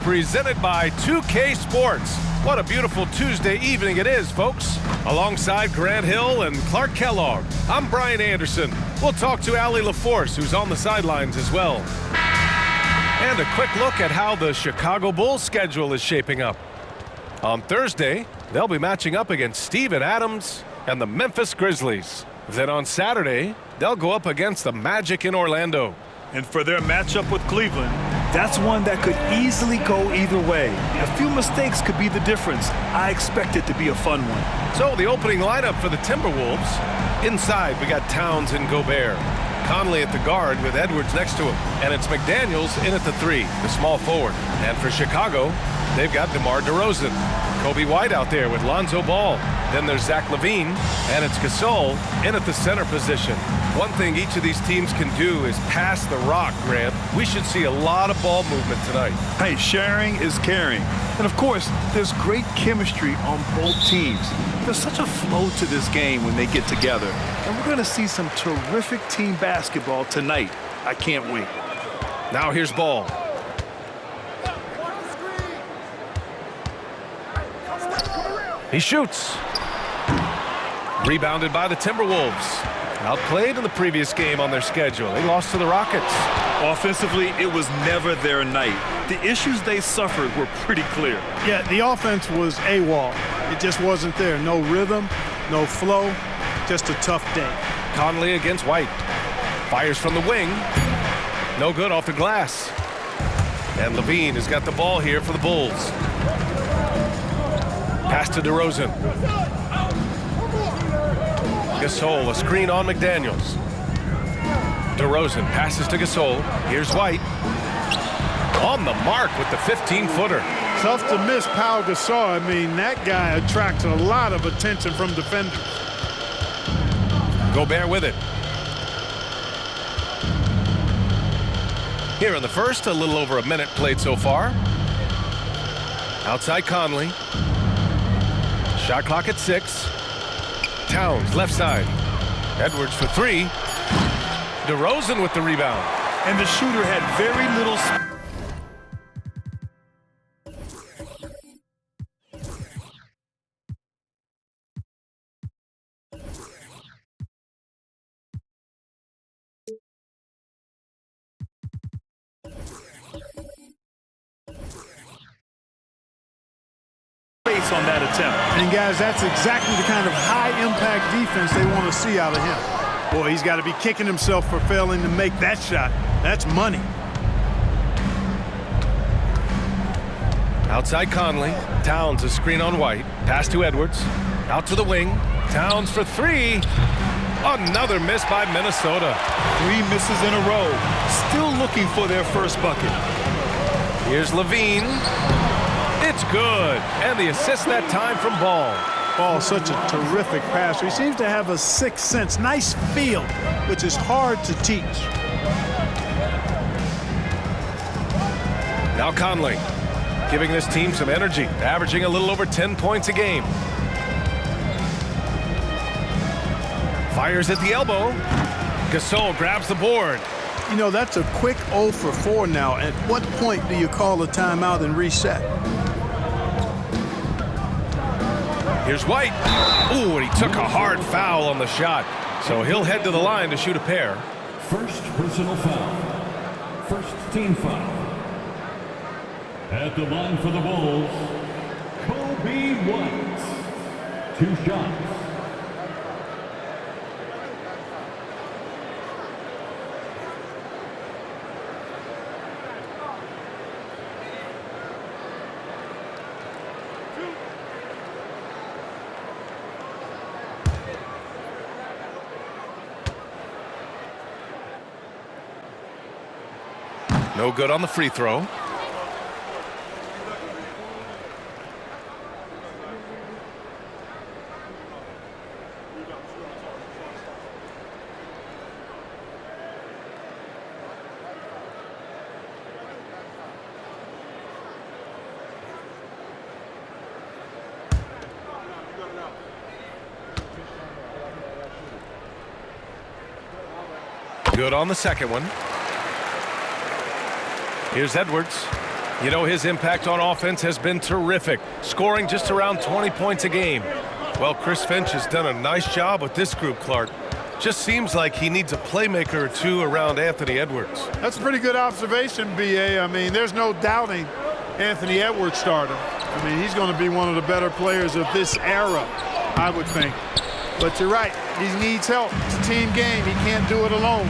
Presented by 2K Sports. What a beautiful Tuesday evening it is, folks. Alongside Grant Hill and Clark Kellogg, I'm Brian Anderson. We'll talk to Allie LaForce, who's on the sidelines as well. And a quick look at how the Chicago Bulls schedule is shaping up. On Thursday, they'll be matching up against Steven Adams and the Memphis Grizzlies. Then on Saturday, they'll go up against the Magic in Orlando. And for their matchup with Cleveland, that's one that could easily go either way. A few mistakes could be the difference. I expect it to be a fun one. So the opening lineup for the Timberwolves. Inside, we got Towns and Gobert. Conley at the guard with Edwards next to him. And it's McDaniels in at the 3, the small forward. And for Chicago, they've got DeMar DeRozan. Kobe White out there with Lonzo Ball. Then there's Zach LaVine, and it's Gasol in at the center position. One thing each of these teams can do is pass the rock, Grant. We should see a lot of ball movement tonight. Hey, sharing is caring. And of course, there's great chemistry on both teams. There's such a flow to this game when they get together. And we're going to see some terrific team basketball tonight. I can't wait. Now here's Ball. He shoots. Rebounded by the Timberwolves. Outplayed in the previous game on their schedule. They lost to the Rockets. Offensively, it was never their night. The issues they suffered were pretty clear. Yeah, the offense was AWOL. It just wasn't there. No rhythm, no flow, just a tough day. Conley against White. Fires from the wing. No good off the glass. And LaVine has got the ball here for the Bulls. Pass to DeRozan. Gasol, a screen on McDaniels. DeRozan passes to Gasol. Here's White. On the mark with the 15-footer. Tough to miss Pau Gasol. I mean, that guy attracts a lot of attention from defenders. Gobert with it. Here in the first, a little over a minute played so far. Outside Conley. Shot clock at 6. Towns, left side. Edwards for 3. DeRozan with the rebound. And the shooter had very little... on that attempt. And guys, that's exactly the kind of high-impact defense they want to see out of him. Boy, he's got to be kicking himself for failing to make that shot. That's money. Outside Conley. Towns, a screen on White. Pass to Edwards. Out to the wing. Towns for 3. Another miss by Minnesota. 3 misses in a row. Still looking for their first bucket. Here's LaVine. It's good. And the assist that time from Ball. Ball, such a terrific passer. He seems to have a sixth sense. Nice feel, which is hard to teach. Now Conley, giving this team some energy, averaging a little over 10 points a game. Fires at the elbow. Gasol grabs the board. You know, that's a quick 0 for 4 now. At what point do you call a timeout and reset? Here's White. Ooh, and he took a hard foul on the shot. So he'll head to the line to shoot a pair. First personal foul. First team foul. At the line for the Bulls, Kobe White. 2 shots. No good on the free throw. Good on the second one. Here's Edwards. You know, his impact on offense has been terrific, scoring just around 20 points a game. Well, Chris Finch has done a nice job with this group, Clark. Just seems like he needs a playmaker or two around Anthony Edwards. That's a pretty good observation, B.A. I mean, there's no doubting Anthony Edwards starting. I mean, he's going to be one of the better players of this era, I would think. But you're right. He needs help. It's a team game. He can't do it alone.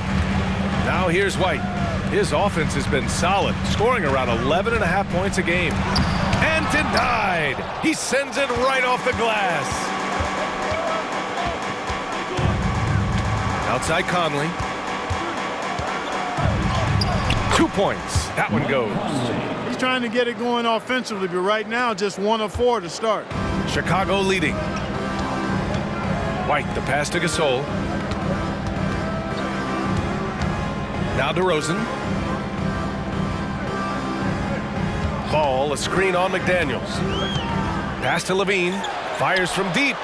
Now here's White. His offense has been solid, scoring around 11.5 points a game. And denied. He sends it right off the glass. Outside Conley. 2 points. That one goes. He's trying to get it going offensively, but right now just 1 of 4 to start. Chicago leading. White, the pass to Gasol. Now DeRozan. Ball, a screen on McDaniels. Pass to Levine. Fires from deep.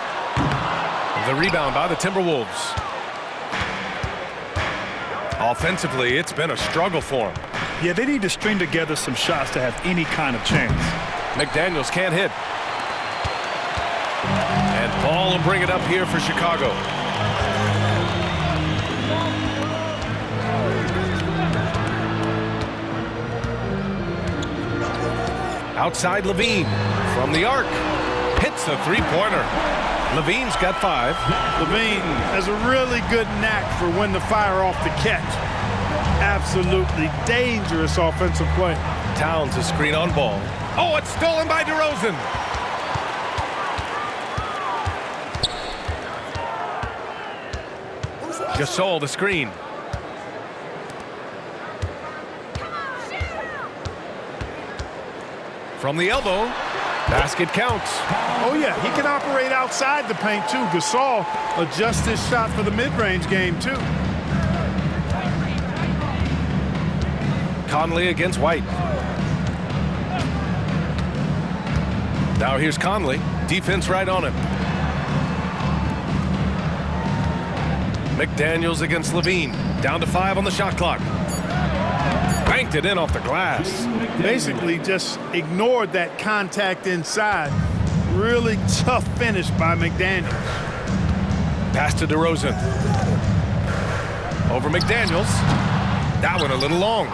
The rebound by the Timberwolves. Offensively, it's been a struggle for him. Yeah, they need to string together some shots to have any kind of chance. McDaniels can't hit. And Ball will bring it up here for Chicago. Outside Levine from the arc. Hits the three-pointer. Levine's got 5. Levine has a really good knack for when to fire off the catch. Absolutely dangerous offensive play. Towns a screen on Ball. Oh, it's stolen by DeRozan. Gasol the screen. From the elbow. Basket counts. Oh, yeah, he can operate outside the paint, too. Gasol adjusts his shot for the mid-range game, too. Conley against White. Now here's Conley. Defense right on him. McDaniels against Levine. Down to 5 on the shot clock. Banked it in off the glass. Basically just ignored that contact inside. Really tough finish by McDaniels. Pass to DeRozan. Over McDaniels. That one a little long.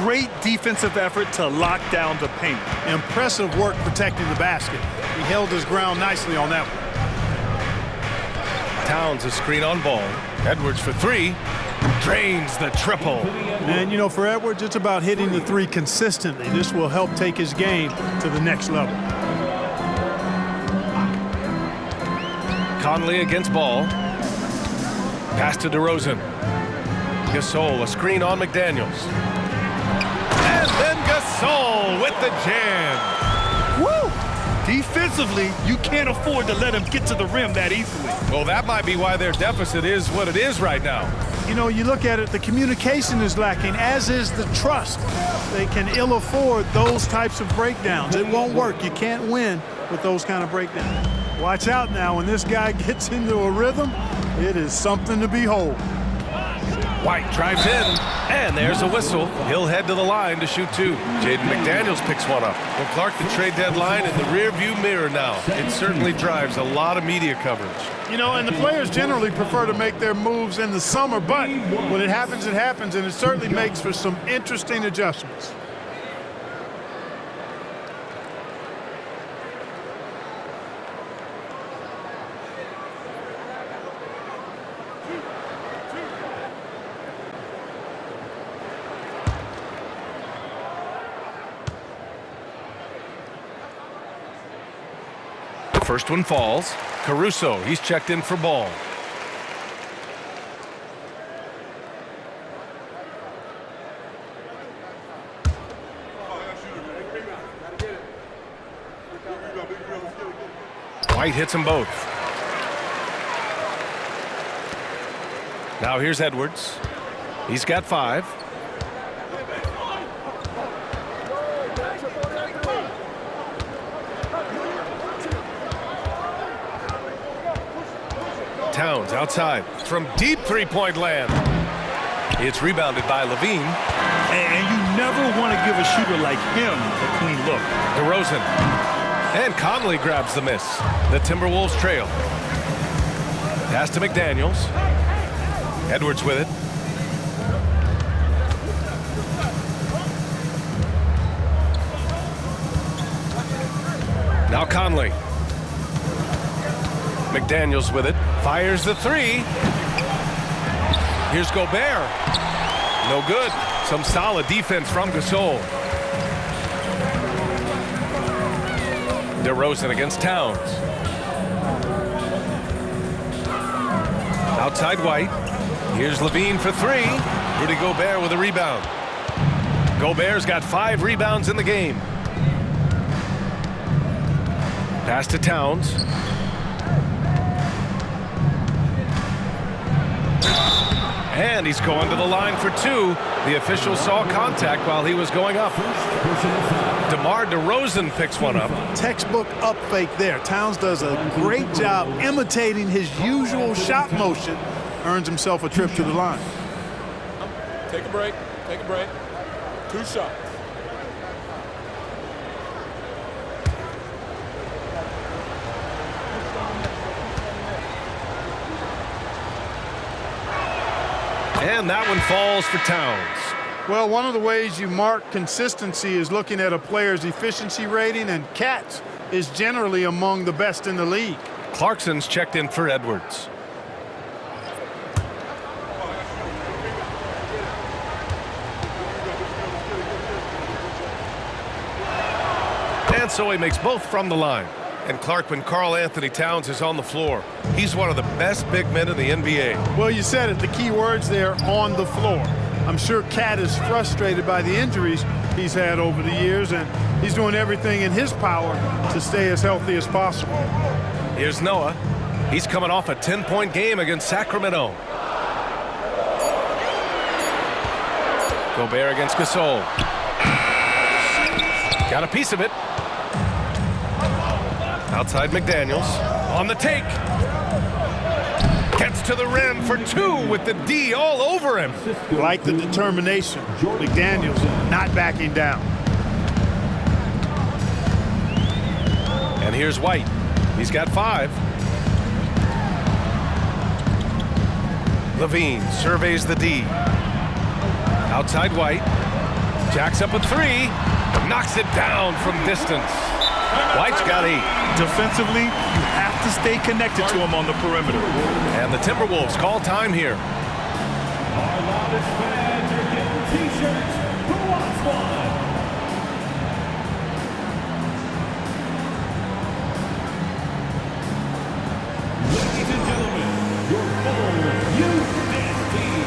Great defensive effort to lock down the paint. Impressive work protecting the basket. He held his ground nicely on that one. Towns a screen on Ball. Edwards for 3. Drains the triple. And, you know, for Edwards, it's about hitting the 3 consistently. This will help take his game to the next level. Conley against Ball. Pass to DeRozan. Gasol, a screen on McDaniels. And then Gasol with the jam. Woo! Defensively, you can't afford to let him get to the rim that easily. Well, that might be why their deficit is what it is right now. You know, you look at it, the communication is lacking, as is the trust. They can ill afford those types of breakdowns. It won't work. You can't win with those kind of breakdowns. Watch out now. When this guy gets into a rhythm, it is something to behold. White drives in, and there's a whistle. He'll head to the line to shoot 2. Jaden McDaniels picks one up. Well, Clark, the trade deadline in the rearview mirror now. It certainly drives a lot of media coverage. You know, and the players generally prefer to make their moves in the summer, but when it happens, and it certainly makes for some interesting adjustments. First one falls. Caruso, he's checked in for Ball. White hits them both. Now here's Edwards. He's got 5. Towns outside from deep three-point land. It's rebounded by Levine. And you never want to give a shooter like him a clean look. DeRozan. And Conley grabs the miss. The Timberwolves trail. Pass to McDaniels. Edwards with it. Now Conley. McDaniels with it. Fires the three. Here's Gobert. No good. Some solid defense from Gasol. DeRozan against Towns. Outside White. Here's Levine for three. Rudy Gobert with a rebound. Gobert's got 5 rebounds in the game. Pass to Towns. And he's going to the line for 2. The official saw contact while he was going up. DeMar DeRozan picks one up. Textbook up fake there. Towns does a great job imitating his usual shot motion. Earns himself a trip to the line. Take a break. Take a break. 2 shots. And that one falls for Towns. Well, one of the ways you mark consistency is looking at a player's efficiency rating, and Katz is generally among the best in the league. Clarkson's checked in for Edwards. And so he makes both from the line. And Clark, when Karl Anthony Towns is on the floor, he's one of the best big men in the NBA. Well, you said it, the key words there, on the floor. I'm sure Cat is frustrated by the injuries he's had over the years, and he's doing everything in his power to stay as healthy as possible. Here's Noah. He's coming off a 10-point game against Sacramento. Gobert against Gasol. Got a piece of it. Outside McDaniels. On the take. Gets to the rim for 2 with the D all over him. Like the determination. McDaniels not backing down. And here's White. He's got 5. Levine surveys the D. Outside White. Jacks up a 3. Knocks it down from distance. White's got 8. Defensively, you have to stay connected to him on the perimeter. And the Timberwolves call time here. Our loudest fans are getting T-shirts. Who wants one? Ladies and gentlemen, your full youth dance team.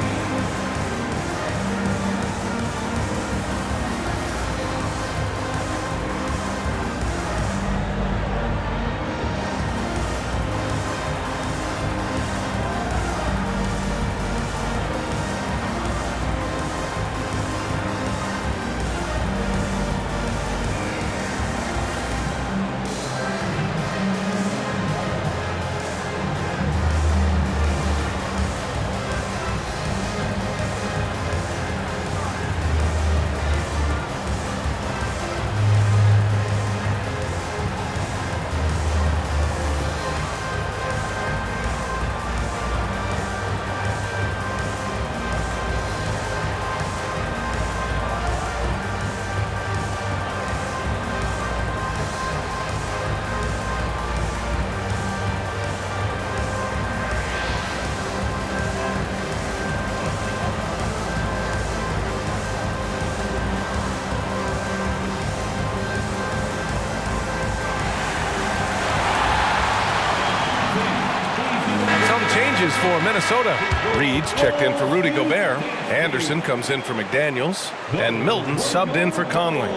For Minnesota. Reed's checked in for Rudy Gobert. Anderson comes in for McDaniels. And Milton subbed in for Conley.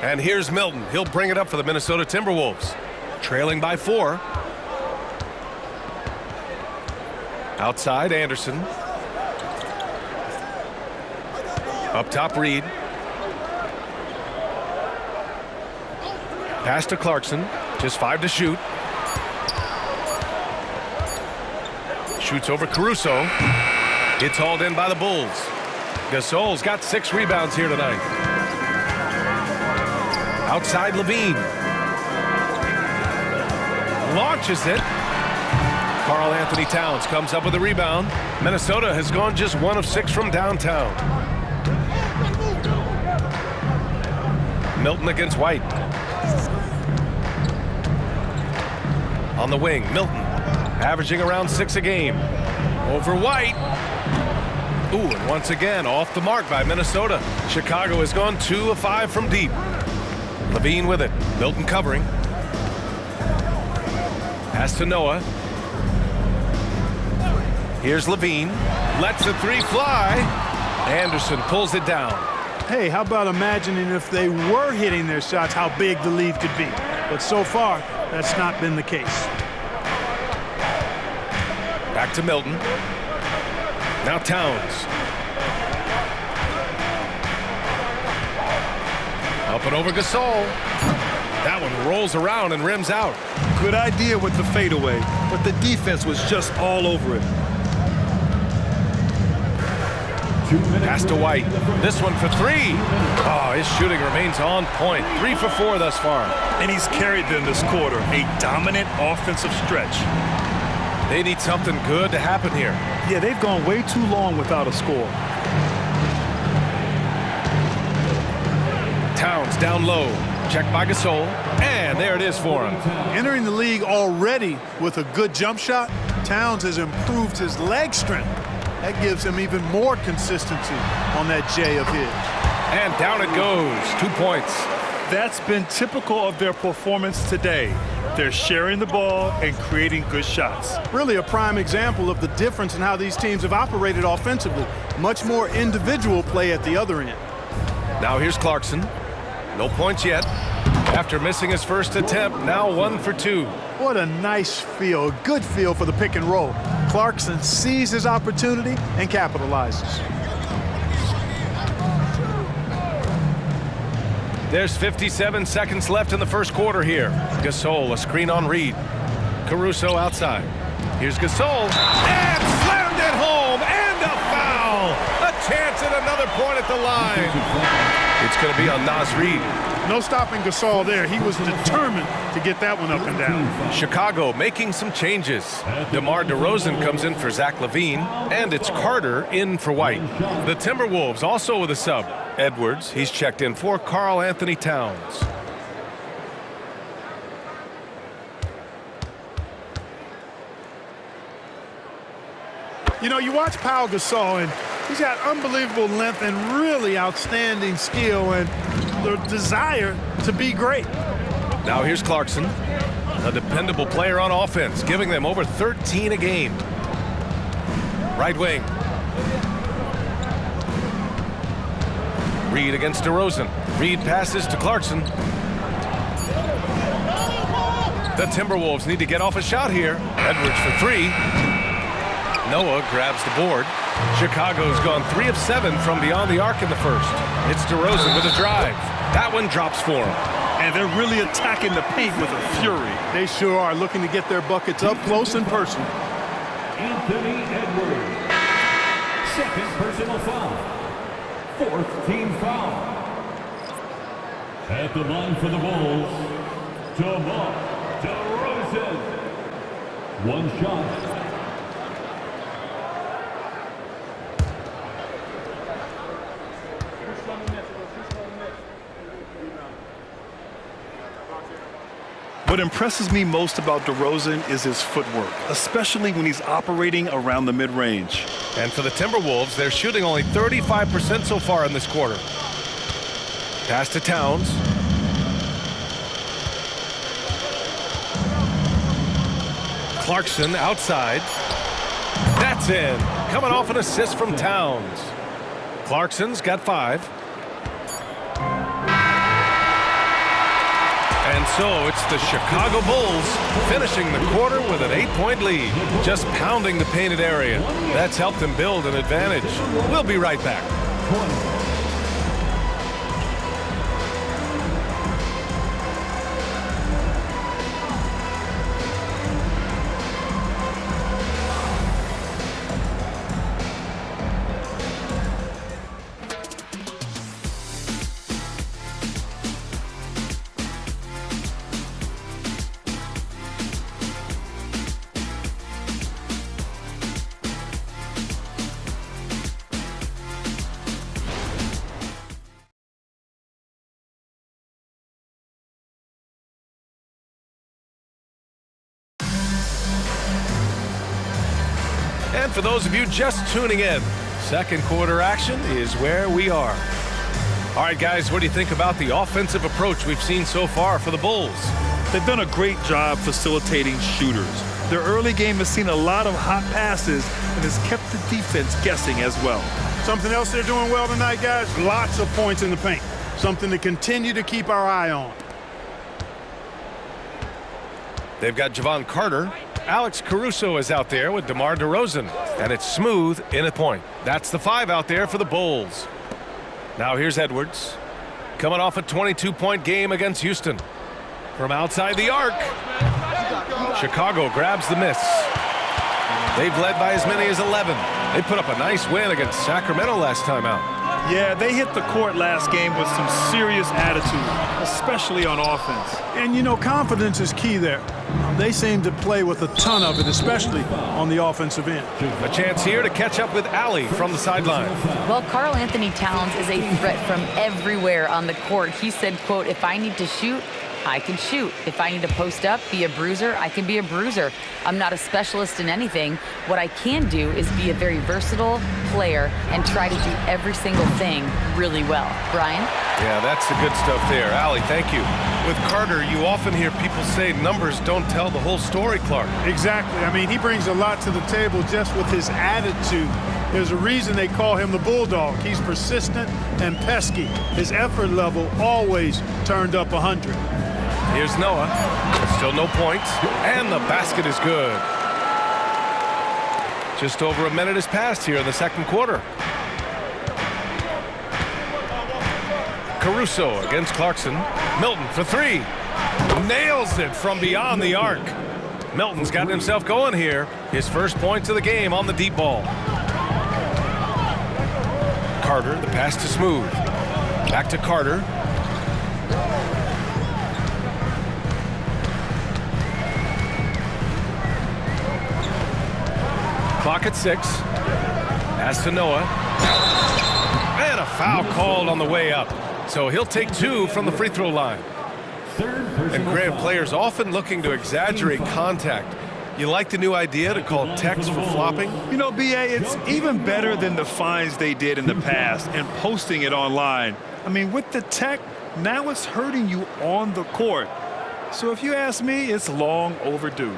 And here's Milton. He'll bring it up for the Minnesota Timberwolves. Trailing by 4. Outside, Anderson. Up top, Reed. Pass to Clarkson. Just 5 to shoot. Shoots over Caruso. It's hauled in by the Bulls. Gasol's got 6 rebounds here tonight. Outside, Levine. Launches it. Karl Anthony Towns comes up with a rebound. Minnesota has gone just 1 of 6 from downtown. Milton against White. On the wing, Milton, averaging around 6 a game. Over White. Ooh, and once again, off the mark by Minnesota. Chicago has gone 2 of 5 from deep. Levine with it. Milton covering. Pass to Noah. Here's Levine. Lets the 3 fly. Anderson pulls it down. Hey, how about imagining if they were hitting their shots, how big the lead could be. But so far, that's not been the case. Back to Milton. Now Towns. Up and over Gasol. That one rolls around and rims out. Good idea with the fadeaway, but the defense was just all over it. Pass to White. This one for 3. Oh, his shooting remains on point. 3 for 4 thus far. And he's carried them this quarter. A dominant offensive stretch. They need something good to happen here. Yeah, they've gone way too long without a score. Towns down low. Checked by Gasol. And there it is for him. Entering the league already with a good jump shot, Towns has improved his leg strength. That gives him even more consistency on that J of his. And down it goes. 2 points. That's been typical of their performance today. They're sharing the ball and creating good shots. Really a prime example of the difference in how these teams have operated offensively. Much more individual play at the other end. Now here's Clarkson. No points yet. After missing his first attempt, now 1 for 2. What a nice feel, a good feel for the pick and roll. Clarkson sees his opportunity and capitalizes. There's 57 seconds left in the first quarter here. Gasol, a screen on Reed. Caruso outside. Here's Gasol. And slammed it home. And a foul. A chance at another point at the line. It's going to be on Naz Reed. No stopping Gasol there. He was determined to get that one up and down. Chicago making some changes. DeMar DeRozan comes in for Zach LaVine, and it's Carter in for White. The Timberwolves also with a sub. Edwards, he's checked in for Karl Anthony Towns. You know, you watch Pau Gasol, and he's got unbelievable length and really outstanding skill and the desire to be great. Now here's Clarkson, a dependable player on offense, giving them over 13 a game. Right wing. Reed against DeRozan. Reed passes to Clarkson. The Timberwolves need to get off a shot here. Edwards for 3. Noah grabs the board. Chicago's gone 3 of 7 from beyond the arc in the first. It's DeRozan with a drive. That one drops for him. And they're really attacking the paint with a fury. They sure are, looking to get their buckets up close and personal. Anthony Edwards. Second personal foul. 4th team foul. At the line for the Bulls, DeMar DeRozan. 1 shot. What impresses me most about DeRozan is his footwork, especially when he's operating around the mid-range. And for the Timberwolves, they're shooting only 35% so far in this quarter. Pass to Towns. Clarkson outside. That's in. Coming off an assist from Towns. Clarkson's got 5. And so it's the Chicago Bulls finishing the quarter with an 8-point lead, just pounding the painted area. That's helped them build an advantage. We'll be right back. And for those of you just tuning in, second quarter action is where we are. All right, guys, what do you think about the offensive approach we've seen so far for the Bulls? They've done a great job facilitating shooters. Their early game has seen a lot of hot passes and has kept the defense guessing as well. Something else they're doing well tonight, guys, lots of points in the paint. Something to continue to keep our eye on. They've got Javon Carter. Alex Caruso is out there with DeMar DeRozan, and it's Smooth in a point. That's the 5 out there for the Bulls. Now here's Edwards, coming off a 22-point game against Houston. From outside the arc, Chicago grabs the miss. They've led by as many as 11. They put up a nice win against Sacramento last time out. Yeah, they hit the court last game with some serious attitude, especially on offense. And, you know, confidence is key there. They seem to play with a ton of it, especially on the offensive end. A chance here to catch up with Allie from the sideline. Well, Karl Anthony Towns is a threat from everywhere on the court. He said, quote, if I need to shoot, I can shoot. If I need to post up, be a bruiser, I can be a bruiser. I'm not a specialist in anything. What I can do is be a very versatile player and try to do every single thing really well. Brian? Yeah, that's the good stuff there. Allie, thank you. With Carter, you often hear people say numbers don't tell the whole story, Clark. Exactly. I mean, he brings a lot to the table just with his attitude. There's a reason they call him the Bulldog. He's persistent and pesky. His effort level always turned up 100. Here's Noah. Still no points. And the basket is good. Just over a minute has passed here in the second quarter. Caruso against Clarkson. Milton for 3. Nails it from beyond the arc. Milton's got himself going here. His first points of the game on the deep ball. Carter, the pass to Smooth. Back to Carter. Clock at 6. Pass to Noah. And a foul called on the way up. So he'll take 2 from the free throw line. And Grant, players often looking to exaggerate contact. You like the new idea to call techs for flopping? You know, B.A., it's even better than the fines they did in the past and posting it online. I mean, with the tech, now it's hurting you on the court. So if you ask me, it's long overdue.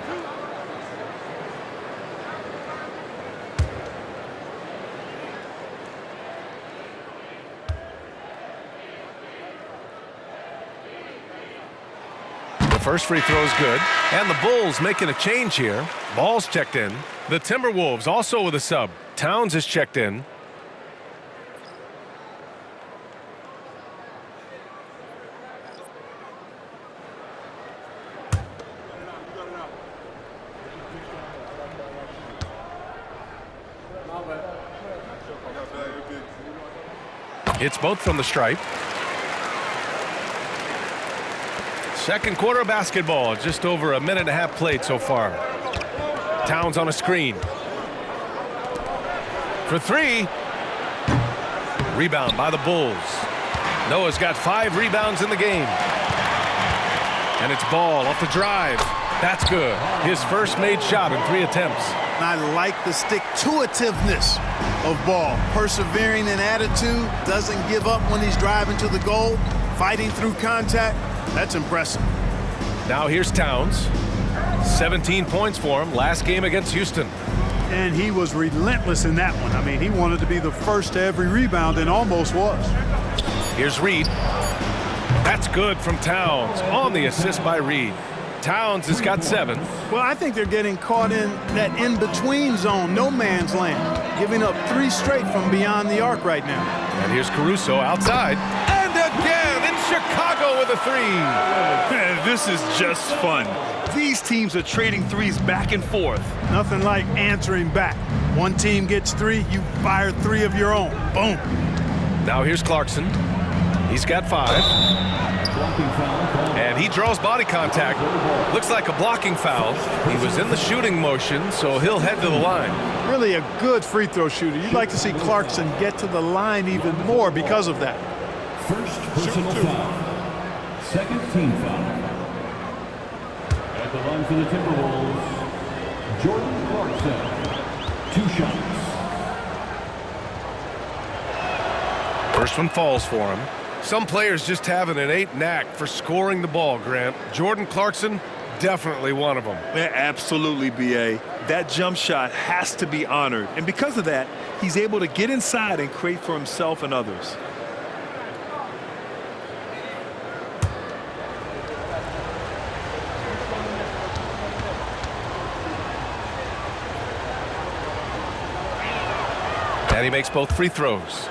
First free throw is good. And the Bulls making a change here. Ball's checked in. The Timberwolves also with a sub. Towns is checked in. It's both from the stripe. Second quarter of basketball, just over a minute and a half played so far. Towns on a screen. For 3. Rebound by the Bulls. Noah's got 5 rebounds in the game. And it's Ball off the drive. That's good. His first made shot in 3 attempts. I like the stick-to-itiveness of Ball. Persevering in attitude, doesn't give up when he's driving to the goal, fighting through contact. That's impressive. Now here's Towns. 17 points for him last game against Houston. And he was relentless in that one. I mean, he wanted to be the first to every rebound and almost was. Here's Reed. That's good from Towns on the assist by Reed. Towns has got 7. Well, I think they're getting caught in that in-between zone, no man's land, giving up 3 straight from beyond the arc right now. And here's Caruso outside. And again, it's Chicago with a 3. Man, this is just fun. These teams are trading threes back and forth. Nothing like answering back. One team gets 3, you fire 3 of your own. Boom. Now here's Clarkson. He's got 5. And he draws body contact. Looks like a blocking foul. He was in the shooting motion, so he'll head to the line. Really a good free throw shooter. You'd like to see Clarkson get to the line even more because of that. First personal foul. Second team foul. At the line for the Timberwolves, Jordan Clarkson. 2 shots. First one falls for him. Some players just have an innate knack for scoring the ball, Grant. Jordan Clarkson, definitely one of them. Yeah, absolutely, B.A. That jump shot has to be honored. And because of that, he's able to get inside and create for himself and others. And he makes both free throws.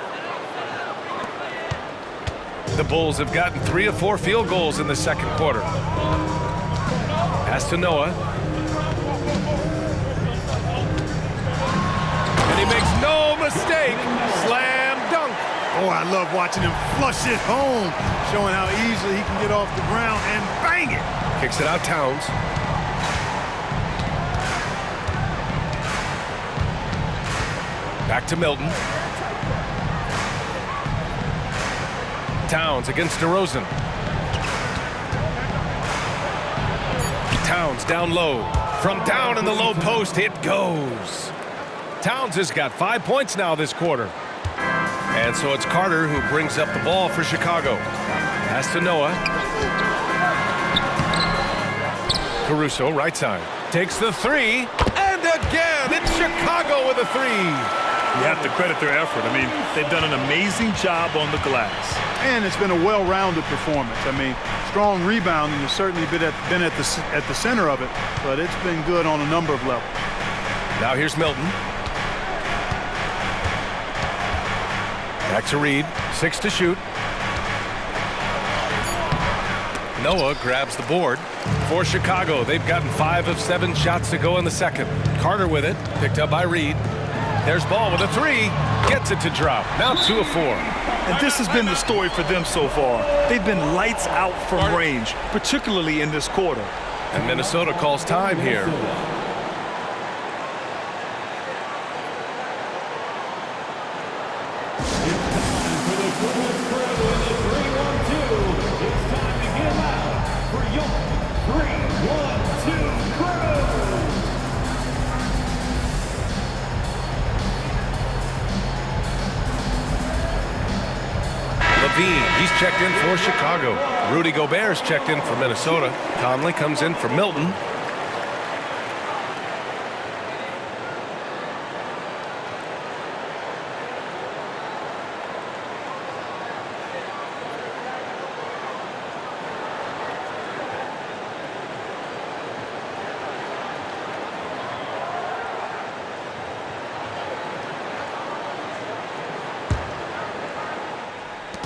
The Bulls have gotten 3 of 4 field goals in the second quarter. Pass to Noah. And he makes no mistake. Slam dunk. Oh, I love watching him flush it home, showing how easily he can get off the ground and bang it. Kicks it out Towns. Back to Milton. Towns against DeRozan. Towns down low. From down in the low post, it goes. Towns has got 5 points now this quarter. And so it's Carter who brings up the ball for Chicago. Pass to Noah. Caruso, right side. Takes the 3. And again, it's Chicago with a 3. You have to credit their effort. I mean, they've done an amazing job on the glass. And it's been a well-rounded performance. I mean, strong rebounding has certainly been at the center of it, but it's been good on a number of levels. Now here's Milton. Back to Reed. 6 to shoot. Noah grabs the board. For Chicago, they've gotten 5 of 7 shots to go in the second. Carter with it. Picked up by Reed. There's Ball with a 3. Gets it to drop. Now 2 of 4. And this has been the story for them so far. They've been lights out from range, particularly in this quarter. And Minnesota calls time here. He's checked in for Chicago. Rudy Gobert's checked in for Minnesota. Conley comes in for Milton.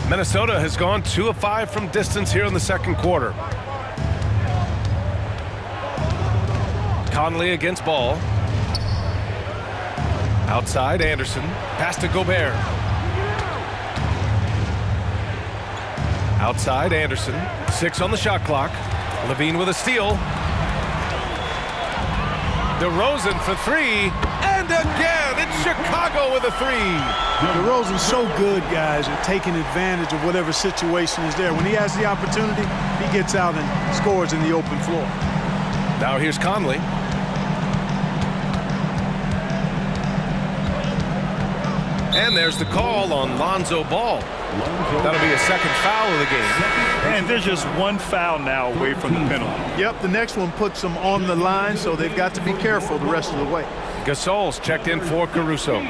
Minnesota has gone 2 of 5 from distance here in the second quarter. Conley against Ball. Outside, Anderson. Pass to Gobert. Outside, Anderson. 6 on the shot clock. Levine with a steal. DeRozan for 3. And again, it's Chicago with a 3. DeRozan's so good, guys, at taking advantage of whatever situation is there. When he has the opportunity, he gets out and scores in the open floor. Now here's Conley. And there's the call on Lonzo Ball. That'll be a second foul of the game. And there's just 1 foul now away from the penalty. Yep, the next one puts them on the line, so they've got to be careful the rest of the way. Gasol's checked in for Caruso.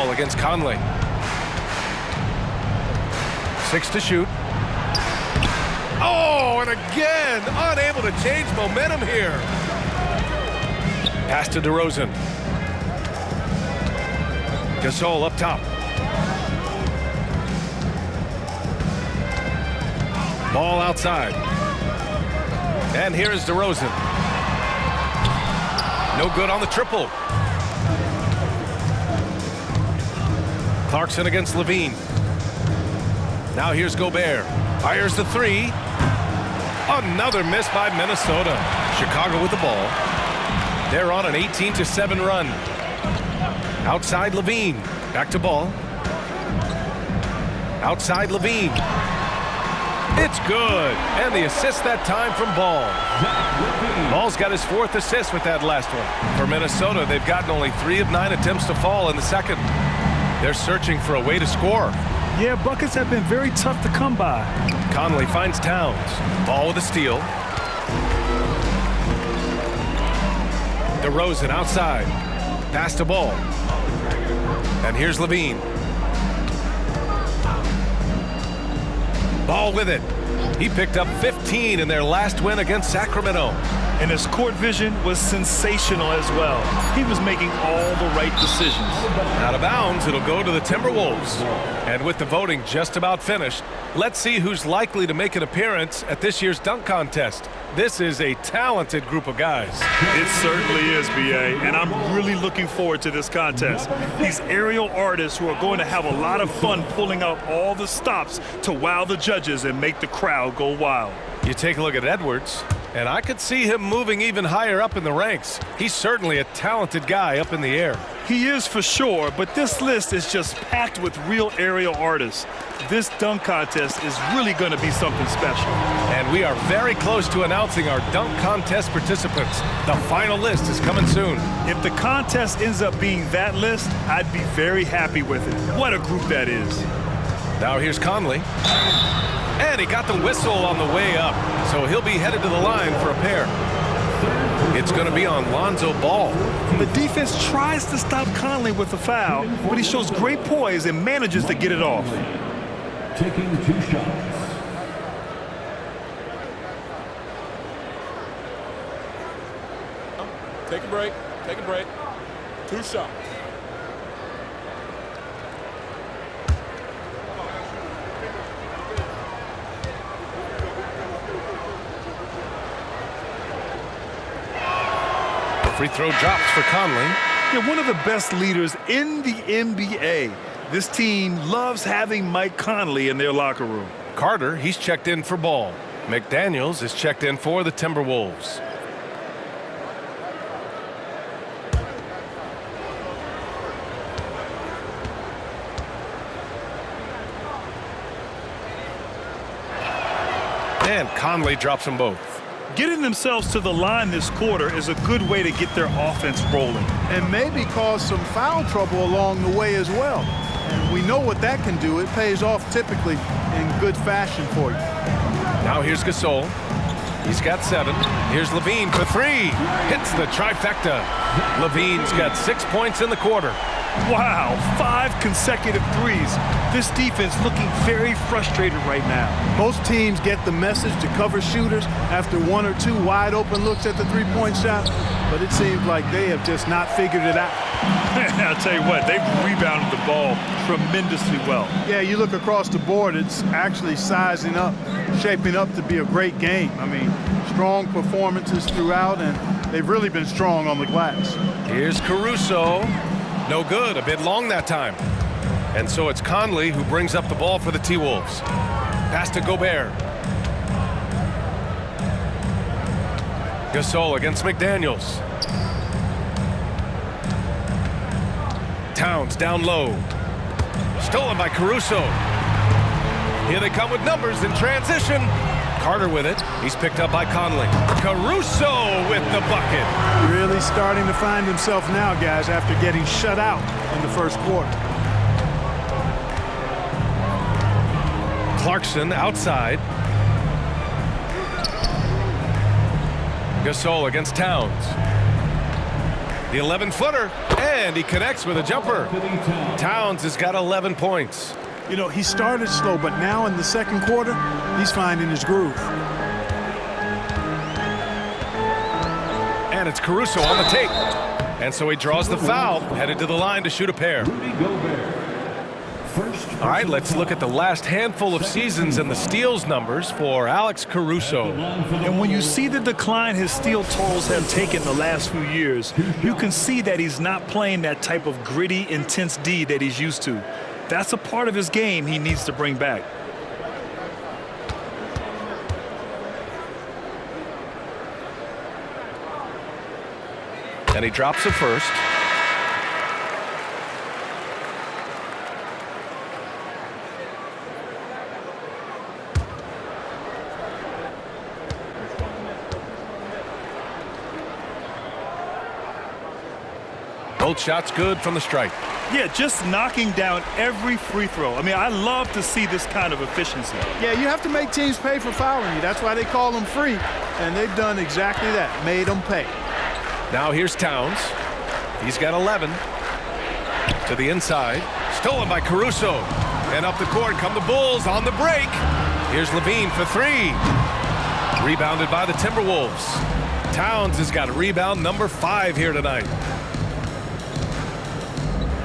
Gasol against Conley. 6 to shoot. Oh, and again, unable to change momentum here. Pass to DeRozan. Gasol up top. Ball outside. And here is DeRozan. No good on the triple. Clarkson against Levine. Now here's Gobert. Fires the three. Another miss by Minnesota. Chicago with the ball. They're on an 18-7 run. Outside Levine. Back to ball. Outside Levine. It's good. And the assist that time from Ball. Ball's got his 4th assist with that last one. For Minnesota, they've gotten only 3 of 9 attempts to fall in the second. They're searching for a way to score. Yeah, buckets have been very tough to come by. Conley finds Towns. Ball with a steal. DeRozan outside. Pass to Ball. And here's Levine. Ball with it. He picked up 15 in their last win against Sacramento. And his court vision was sensational as well. He was making all the right decisions. Out of bounds, it'll go to the Timberwolves. And with the voting just about finished, let's see who's likely to make an appearance at this year's dunk contest. This is a talented group of guys. It certainly is, B.A., and I'm really looking forward to this contest. These aerial artists who are going to have a lot of fun pulling out all the stops to wow the judges and make the crowd go wild. You take a look at Edwards, and I could see him moving even higher up in the ranks. He's certainly a talented guy up in the air. He is for sure, but this list is just packed with real aerial artists. This dunk contest is really going to be something special. And we are very close to announcing our dunk contest participants. The final list is coming soon. If the contest ends up being that list, I'd be very happy with it. What a group that is. Now here's Conley. And he got the whistle on the way up, so he'll be headed to the line for a pair. It's going to be on Lonzo Ball. The defense tries to stop Conley with a foul, but he shows great poise and manages to get it off. Taking 2 shots. Take a break. Take a break. 2 shots. Free throw drops for Conley. Yeah, one of the best leaders in the NBA. This team loves having Mike Conley in their locker room. Carter, he's checked in for Ball. McDaniels is checked in for the Timberwolves. And Conley drops them both. Getting themselves to the line this quarter is a good way to get their offense rolling. And maybe cause some foul trouble along the way as well. And we know what that can do. It pays off typically in good fashion for you. Now here's Gasol. He's got 7. Here's Levine for 3. Hits the trifecta. Levine's got 6 points in the quarter. Wow, 5 consecutive threes. This defense looking very frustrated right now. Most teams get the message to cover shooters after 1 or 2 wide open looks at the three-point shot, but it seems like they have just not figured it out. I'll tell you what, they've rebounded the ball tremendously well. Yeah, you look across the board, it's actually sizing up, shaping up to be a great game. I mean, strong performances throughout, and they've really been strong on the glass. Here's Caruso. No good, a bit long that time. And so it's Conley who brings up the ball for the T-Wolves. Pass to Gobert. Gasol against McDaniels. Towns down low. Stolen by Caruso. Here they come with numbers in transition. Carter with it. He's picked up by Conley. Caruso with the bucket. Really starting to find himself now, guys, after getting shut out in the first quarter. Clarkson outside. Gasol against Towns. The 11-footer. And he connects with a jumper. Towns has got 11 points. You know, he started slow, but now in the second quarter, he's finding his groove. And it's Caruso on the take. And so he draws the foul, headed to the line to shoot a pair. All right, let's look at the last handful of seasons and the steals numbers for Alex Caruso. And when you see the decline his steal totals have taken the last few years, you can see that he's not playing that type of gritty, intense D that he's used to. That's a part of his game he needs to bring back. And he drops it first. Both shots good from the stripe. Yeah, just knocking down every free throw. I mean, I love to see this kind of efficiency. Yeah, you have to make teams pay for fouling you. That's why they call them free. And they've done exactly that, made them pay. Now here's Towns. He's got 11. To the inside. Stolen by Caruso. And up the court come the Bulls on the break. Here's Levine for three. Rebounded by the Timberwolves. Towns has got rebound number 5 here tonight.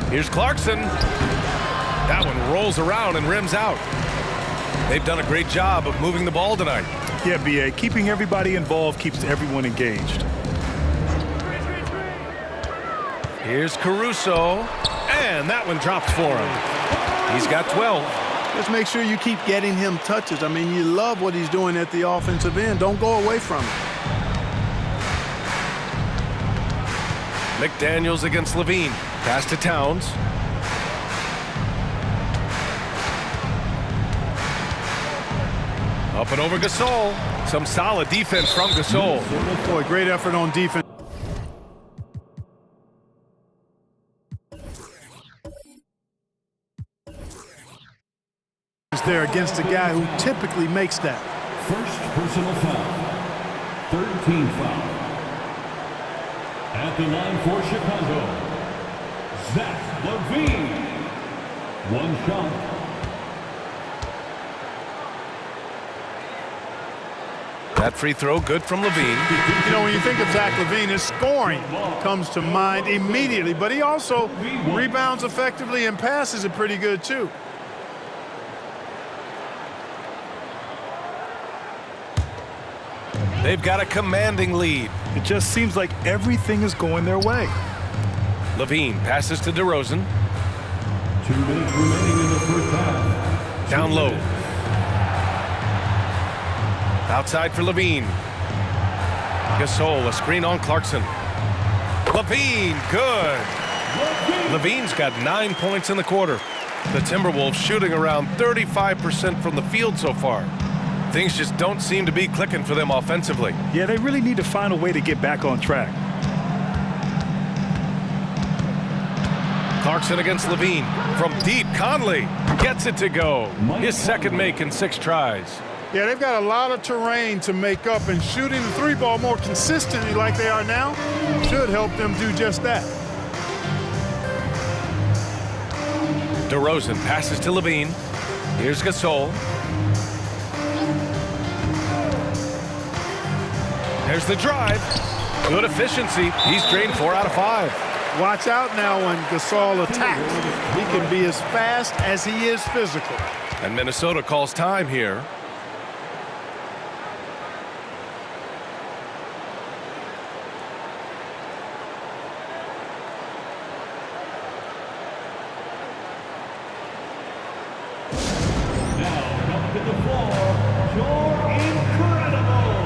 Here's Clarkson. That one rolls around and rims out. They've done a great job of moving the ball tonight. Yeah, B.A., keeping everybody involved keeps everyone engaged. Here's Caruso. And that one drops for him. He's got 12. Just make sure you keep getting him touches. I mean, you love what he's doing at the offensive end. Don't go away from it. McDaniels against Levine. Pass to Towns. Up and over Gasol. Some solid defense from Gasol. Boy, great effort on defense. There against a guy who typically makes that. First personal foul. 13 foul. At the line for Chicago, Zach LaVine. One shot. That free throw good from Levine. You know, when you think of Zach LaVine, his scoring comes to mind immediately, but he also rebounds effectively and passes it pretty good too. They've got a commanding lead. It just seems like everything is going their way. Levine passes to DeRozan. 2 minutes remaining in the first half. Down low. Outside for Levine. Gasol, a screen on Clarkson. Levine, good. Levine's got 9 points in the quarter. The Timberwolves shooting around 35% from the field so far. Things just don't seem to be clicking for them offensively. Yeah, they really need to find a way to get back on track. Clarkson against Levine. From deep, Conley gets it to go. His second make in 6 tries. Yeah, they've got a lot of terrain to make up, and shooting the 3-ball more consistently like they are now should help them do just that. DeRozan passes to Levine. Here's Gasol. There's the drive. Good efficiency. He's drained 4 out of 5. Watch out now when Gasol attacks. He can be as fast as he is physical. And Minnesota calls time here. Now coming to the floor, you're incredible.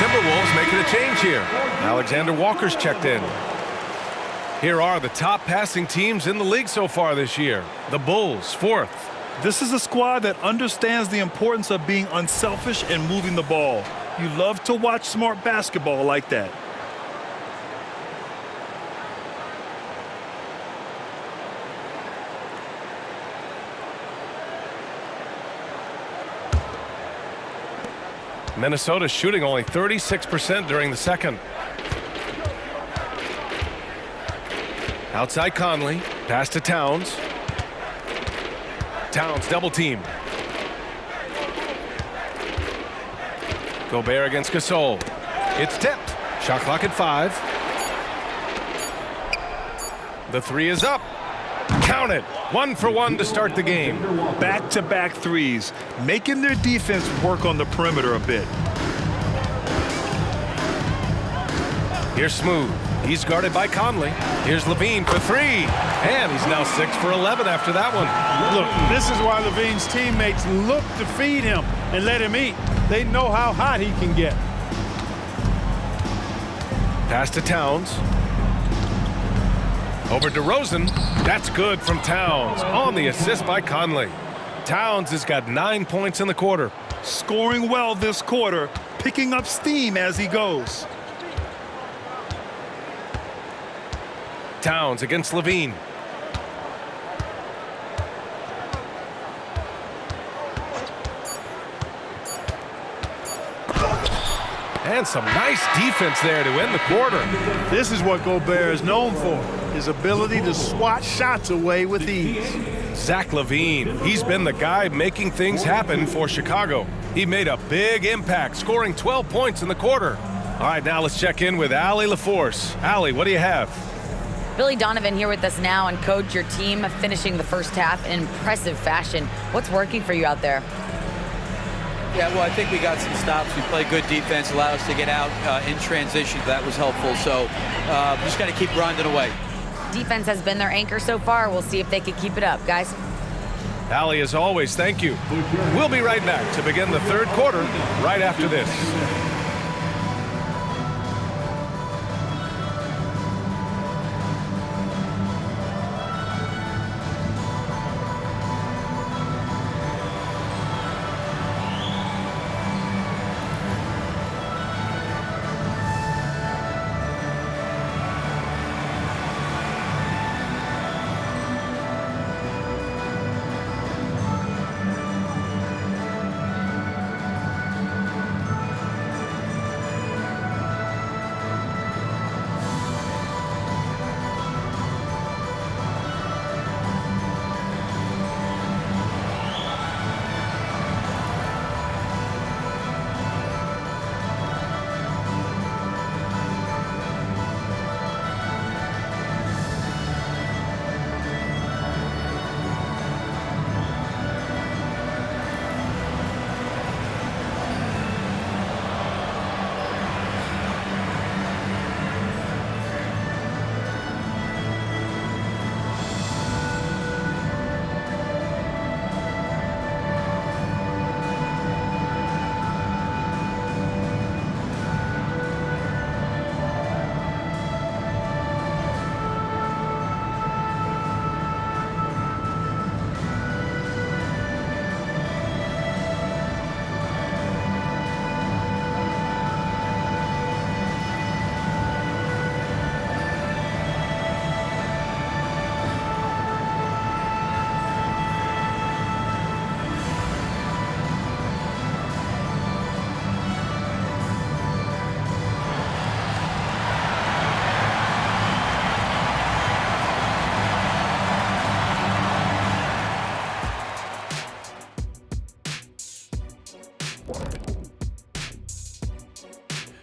Timberwolves making a change here. Alexander Walker's checked in. Here are the top passing teams in the league so far this year. The Bulls, 4th. This is a squad that understands the importance of being unselfish and moving the ball. You love to watch smart basketball like that. Minnesota shooting only 36% during the second. Outside Conley, pass to Towns. Towns double team. Gobert against Gasol. It's tipped. Shot clock at 5. The 3 is up. Count it. 1 for 1 to start the game. Back-to-back threes, making their defense work on the perimeter a bit. Here's Smooth. He's guarded by Conley. Here's Levine for 3. And he's now 6 for 11 after that one. Look, this is why Levine's teammates look to feed him and let him eat. They know how hot he can get. Pass to Towns. Over to DeRozan. That's good from Towns on the assist by Conley. Towns has got 9 points in the quarter. Scoring well this quarter, picking up steam as he goes. Towns against Levine. And some nice defense there to end the quarter. This is what Gobert is known for, his ability to swat shots away with ease. Zach LaVine, he's been the guy making things happen for Chicago. He made a big impact, scoring 12 points in the quarter. All right, now let's check in with Allie LaForce. Allie, what do you have? Billy Donovan here with us now, and coach, your team finishing the first half in impressive fashion. What's working for you out there? Yeah, well, I think we got some stops. We played good defense, allowed us to get out in transition. That was helpful. So just got to keep grinding away. Defense has been their anchor so far. We'll see if they can keep it up, guys. Allie, as always, thank you. We'll be right back to begin the third quarter right after this.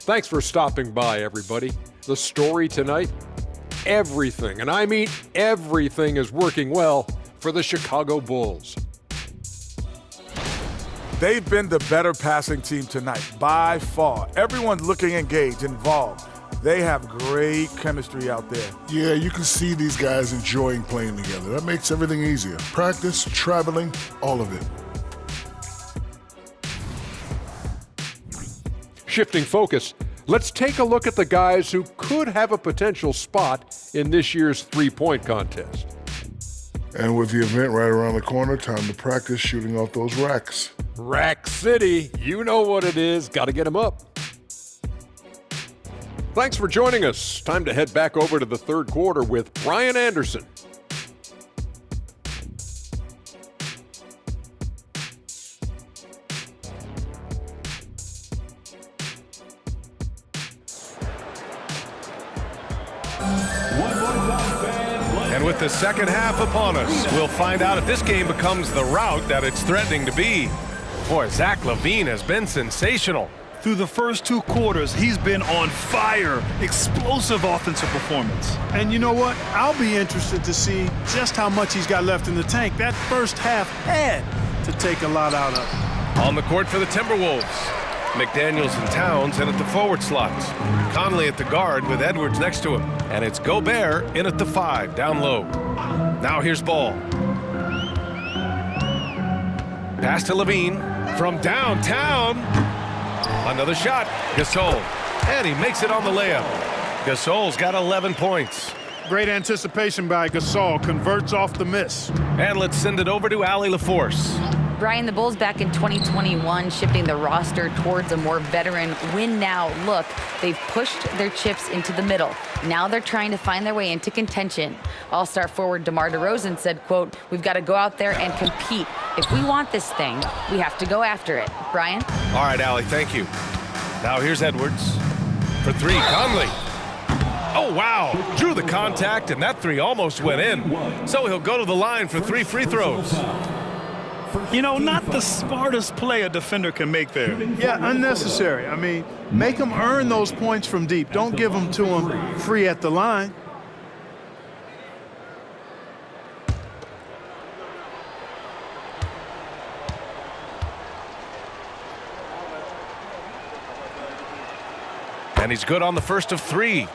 Thanks for stopping by, everybody. The story tonight, everything, and I mean everything, is working well for the Chicago Bulls. They've been the better passing team tonight, by far. Everyone's looking engaged, involved. They have great chemistry out there. Yeah, you can see these guys enjoying playing together. That makes everything easier. Practice, traveling, all of it. Shifting focus, let's take a look at the guys who could have a potential spot in this year's three-point contest. And with the event right around the corner, time to practice shooting off those racks. Rack City, you know what it is. Got to get them up. Thanks for joining us. Time to head back over to the third quarter with Brian Anderson. And with the second half upon us, we'll find out if this game becomes the rout that it's threatening to be. Boy, Zach LaVine has been sensational. Through the first two quarters, he's been on fire. Explosive offensive performance. And you know what? I'll be interested to see just how much he's got left in the tank. That first half had to take a lot out of it. On the court for the Timberwolves, McDaniels and Towns in at the forward slots. Conley at the guard with Edwards next to him. And it's Gobert in at the 5, down low. Now here's Ball. Pass to LaVine from downtown. Another shot. Gasol. And he makes it on the layup. Gasol's got 11 points. Great anticipation by Gasol. Converts off the miss. And let's send it over to Allie LaForce. Brian, the Bulls back in 2021 shifting the roster towards a more veteran win-now look. They've pushed their chips into the middle. Now they're trying to find their way into contention. All-star forward DeMar DeRozan said, quote, "We've got to go out there and compete. If we want this thing, we have to go after it." Brian? All right, Allie, thank you. Now here's Edwards. For three, Conley. Oh, wow. Drew the contact, and that three almost went in. So he'll go to the line for 3 free throws. You know, not the smartest play a defender can make there. Yeah, unnecessary. I mean, make them earn those points from deep. Don't give them to them free at the line. And he's good on the first of 3.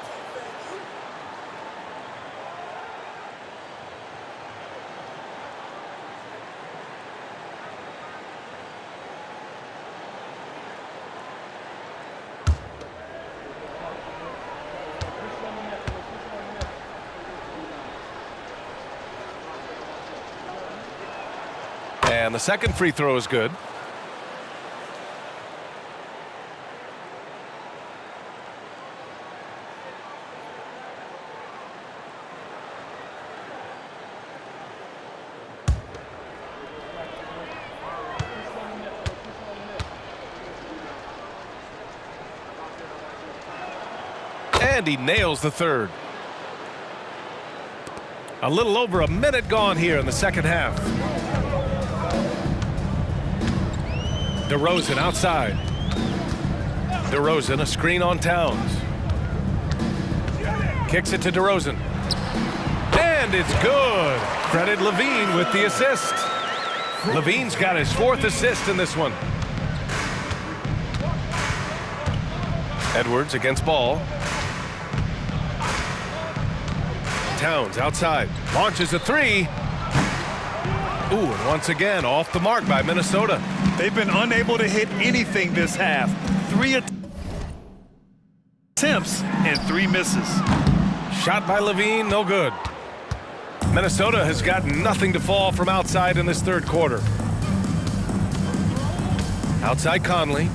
And the second free throw is good. And he nails the third. A little over a minute gone here in the second half. DeRozan outside. DeRozan, a screen on Towns. Kicks it to DeRozan. And it's good. Credit LaVine with the assist. LaVine's got his 4th assist in this one. Edwards against Ball. Towns outside. Launches a 3. Ooh, and once again off the mark by Minnesota. They've been unable to hit anything this half. 3 attempts and 3 misses. Shot by LaVine, no good. Minnesota has got nothing to fall from outside in this third quarter. Outside Conley.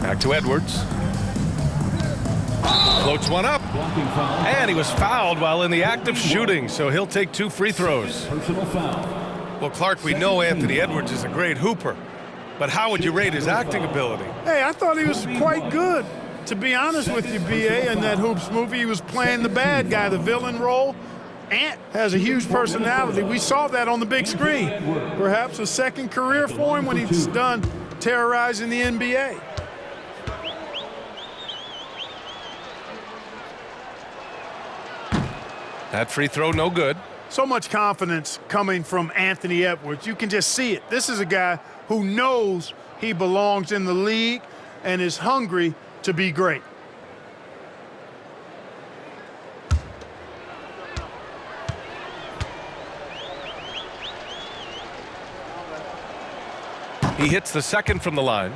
Back to Edwards. Floats one up. And he was fouled while in the act of shooting, so he'll take 2 free throws. Well, Clark, we know Anthony Edwards is a great hooper, but how would you rate his acting ability? Hey, I thought he was quite good. To be honest with you, B.A., in that Hoops movie, he was playing the bad guy, the villain role. Ant has a huge personality. We saw that on the big screen. Perhaps a second career for him when he's done terrorizing the NBA. That free throw, no good. So much confidence coming from Anthony Edwards. You can just see it. This is a guy who knows he belongs in the league and is hungry to be great. He hits the second from the line.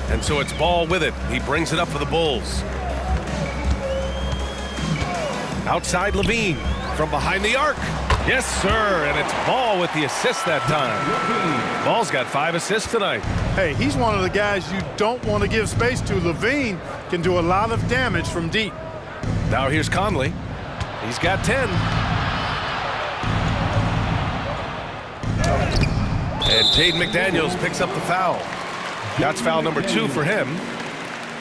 And so it's Ball with it. He brings it up for the Bulls. Outside Levine from behind the arc. Yes, sir, and it's Ball with the assist that time. Ball's got 5 assists tonight. Hey, he's one of the guys you don't want to give space to. Levine can do a lot of damage from deep. Now here's Conley. He's got 10. And Jaden McDaniels picks up the foul. That's foul number 2 for him.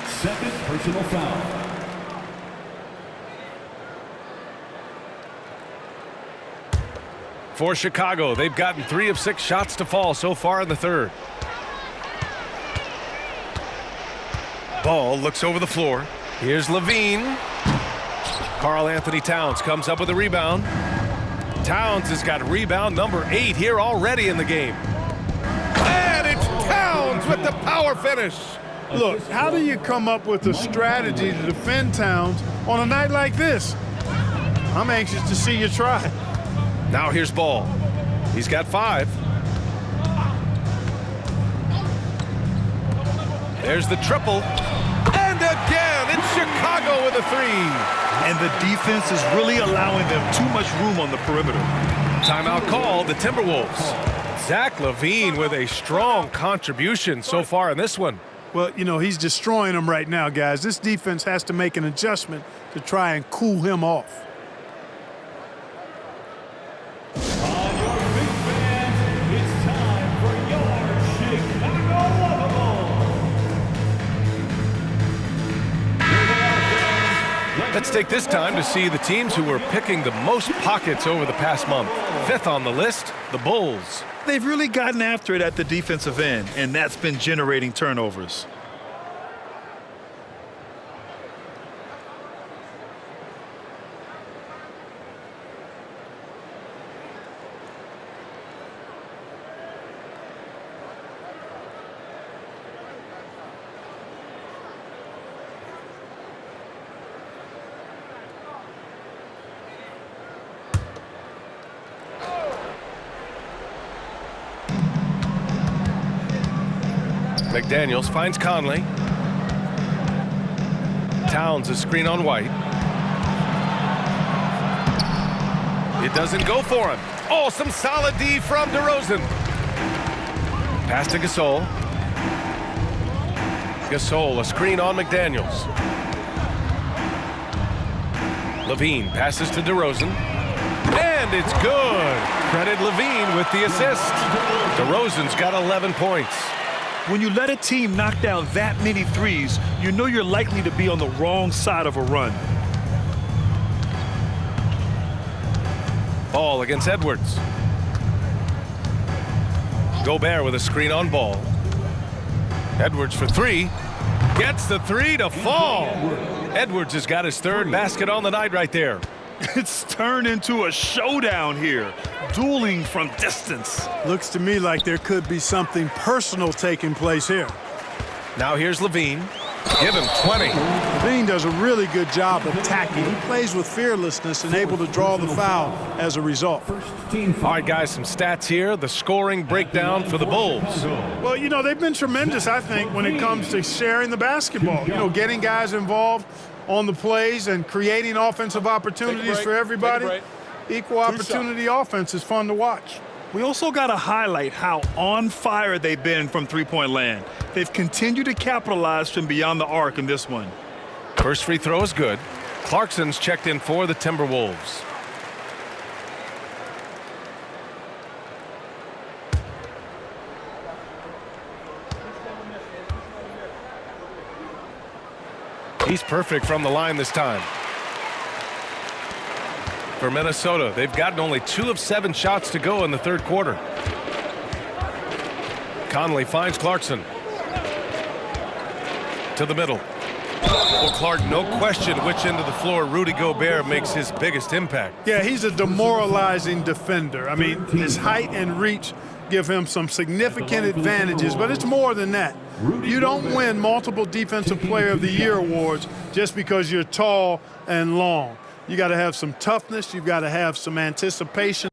Second personal foul. For Chicago, they've gotten 3 of 6 shots to fall so far in the third. Ball looks over the floor. Here's Levine. Karl Anthony Towns comes up with a rebound. Towns has got rebound number 8 here already in the game. And it's Towns with the power finish. Look, how do you come up with a strategy to defend Towns on a night like this? I'm anxious to see you try. Now here's Ball. He's got 5. There's the triple. And again, it's Chicago with a 3. And the defense is really allowing them too much room on the perimeter. Timeout called, the Timberwolves. Zach LaVine with a strong contribution so far in this one. Well, you know, he's destroying them right now, guys. This defense has to make an adjustment to try and cool him off. On your big fans, it's time for your Chicago Lovables. Let's take this time to see the teams who were picking the most pockets over the past month. 5th on the list, the Bulls. They've really gotten after it at the defensive end, and that's been generating turnovers. McDaniels finds Conley. Towns a screen on White. It doesn't go for him. Oh, some solid D from DeRozan. Pass to Gasol. Gasol, a screen on McDaniels. Levine passes to DeRozan. And it's good. Credit Levine with the assist. DeRozan's got 11 points. When you let a team knock down that many threes, you know you're likely to be on the wrong side of a run. Ball against Edwards. Gobert with a screen on Ball. Edwards for 3. Gets the 3 to fall. Edwards has got his 3rd basket on the night right there. It's turned into a showdown here. Dueling from distance. Looks to me like there could be something personal taking place here. Now here's Levine. Give him 20. Levine does a really good job attacking. He plays with fearlessness and able to draw the foul as a result. All right, guys, some stats here. The scoring breakdown for the Bulls. Well, you know, they've been tremendous, I think, when it comes to sharing the basketball. You know, getting guys involved on the plays and creating offensive opportunities for everybody. Equal opportunity offense is fun to watch. We also got to highlight how on fire they've been from three-point land. They've continued to capitalize from beyond the arc in this one. First free throw is good. Clarkson's checked in for the Timberwolves. He's perfect from the line this time. For Minnesota, they've gotten only 2 of 7 shots to go in the 3rd quarter. Conley finds Clarkson. To the middle. Well, Clark, no question which end of the floor Rudy Gobert makes his biggest impact. Yeah, he's a demoralizing defender. I mean, his height and reach give him some significant advantages, but it's more than that. You don't win multiple Defensive Player of the Year awards just because you're tall and long. You got to have some toughness. You've got to have some anticipation.